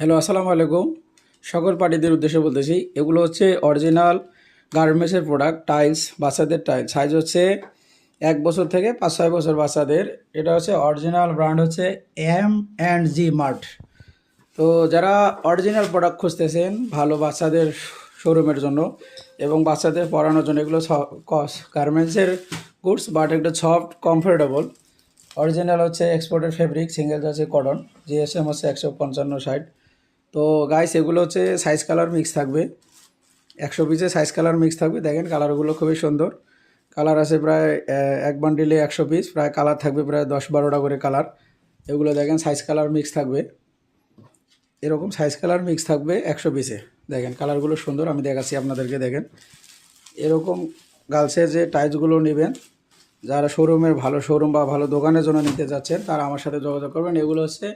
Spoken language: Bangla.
হ্যালো, আসসালামু আলাইকুম। সকল পার্টিদের উদ্দেশ্যে বলতেছি, এগুলো হচ্ছে অরিজিনাল গার্মেন্টসের প্রোডাক্ট, টাইলস, বাচ্চাদের টাইলস। সাইজ হচ্ছে 1 বছর থেকে 5-6 বছর বাচ্চাদের। এটা হচ্ছে অরিজিনাল ব্র্যান্ড হচ্ছে M&G মার্ট। তো যারা অরিজিনাল প্রোডাক্ট খুঁজতেছেন ভালো বাচ্চাদের শোরুমের জন্য এবং বাচ্চাদের পরানোর জন্য, এগুলো গার্মেন্টসের গুডস, বাট একটু সফট, কমফোর্টেবল। অরিজিনাল হচ্ছে এক্সপোর্টেড ফেব্রিক, সিঙ্গেল হচ্ছে কটন, জিএসএম হচ্ছে 155 60। তো গাইস, এগুলো হচ্ছে সাইজ কালার মিক্স থাকবে, 100 পিসে সাইজ কালার মিক্স থাকবে। দেখেন কালারগুলো খুবই সুন্দর। কালার আছে প্রায় এক বান্ডিলে 100 পিস, প্রায় কালার থাকবে প্রায় 10-12টা করে কালার। এগুলো দেখেন সাইজ কালার মিক্স থাকবে, এরকম সাইজ কালার মিক্স থাকবে 100 পিসে। দেখেন কালারগুলো সুন্দর, আমি দেখাচ্ছি আপনাদেরকে। দেখেন এরকম গার্লসের যে টাইলসগুলো নেবেন, যারা শোরুমের ভালো শোরুম বা ভালো দোকানের জন্য নিতে যাচ্ছেন, তারা আমার সাথে যোগাযোগ করবেন। এগুলো হচ্ছে